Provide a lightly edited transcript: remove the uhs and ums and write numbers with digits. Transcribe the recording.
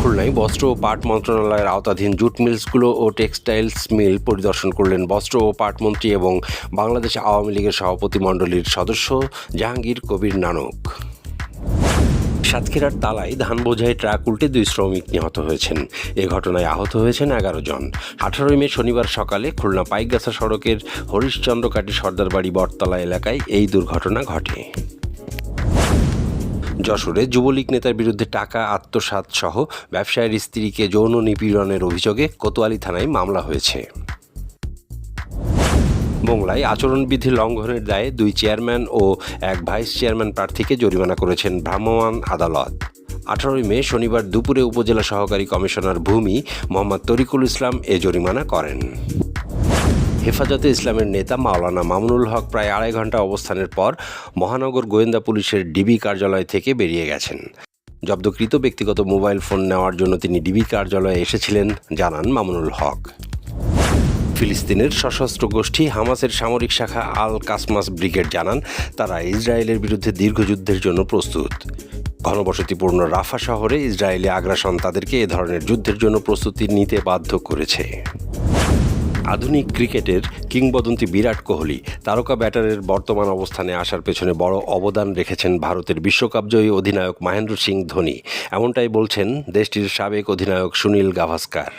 খুলনায় বস্ত্র ও পাট মন্ত্রণালয়ের আওতাধীন জুট মিলসগুলো ও টেক্সটাইলস মিল পরিদর্শন করলেন বস্ত্র ও পাট মন্ত্রী এবং বাংলাদেশ আওয়ামী লীগের সভাপতিমণ্ডলীর সদস্য জাহাঙ্গীর কবির নানক। সাতক্ষীরার তালায় ধান বোঝাই ট্রাক উল্টে 2 শ্রমিক নিহত হয়েছেন। এ ঘটনায় আহত হয়েছেন 11 জন। 18 মে শনিবার সকালে খুলনা পাইকগাছা সড়কের হরিশচন্দ্রকাটি সর্দারবাড়ি বটতলা এলাকায় এই দুর্ঘটনা ঘটে। যশোরে যুবলীগ নেতার বিরুদ্ধে টাকা আত্মসাৎ সহ ব্যবসায়ীর স্ত্রীকে যৌন নিপীড়নের অভিযোগে কোতোয়ালি থানায় মামলা হয়েছে। মোংলায় আচরণবিধি লঙ্ঘনের দায়ে 2 চেয়ারম্যান ও 1 ভাইস চেয়ারম্যান প্রার্থীকে জরিমানা করেছেন ভ্রাম্যমাণ আদালত। 18 মে শনিবার দুপুরে উপজেলা সহকারী কমিশনার ভূমি মোহাম্মদ তরিকুল ইসলাম এ জরিমানা করেন। হেফাজতে ইসলামের নেতা মাওলানা মামুনুল হক প্রায় 2.5 ঘন্টা অবস্থানের পর মহানগর গোয়েন্দা পুলিশের ডিবি কার্যালয় থেকে বেরিয়ে গেছেন। জব্দকৃত ব্যক্তিগত মোবাইল ফোন নেওয়ার জন্য তিনি ডিবি কার্যালয়ে এসেছিলেন জানান মামুনুল হক। ফিলিস্তিনের সশস্ত্র গোষ্ঠী হামাসের সামরিক শাখা আল কাসমাস ব্রিগেড জানান তারা ইসরায়েলের বিরুদ্ধে দীর্ঘযুদ্ধের জন্য প্রস্তুত। ঘনবসতিপূর্ণ রাফা শহরে ইসরায়েলি আগ্রাসন তাদেরকে এ ধরনের যুদ্ধের জন্য প্রস্তুতি নিতে বাধ্য করেছে। আধুনিক ক্রিকেটের কিংবদন্তি বিরাট কোহলি তারকা ব্যাটারের বর্তমান অবস্থানে আসার পেছনে বড় অবদান রেখেছেন ভারতের বিশ্বকাপজয়ী অধিনায়ক মহেন্দ্র সিং ধোনি। এমনটাই বলছেন দেশটির সাবেক অধিনায়ক সুনীল গাভাস্কার।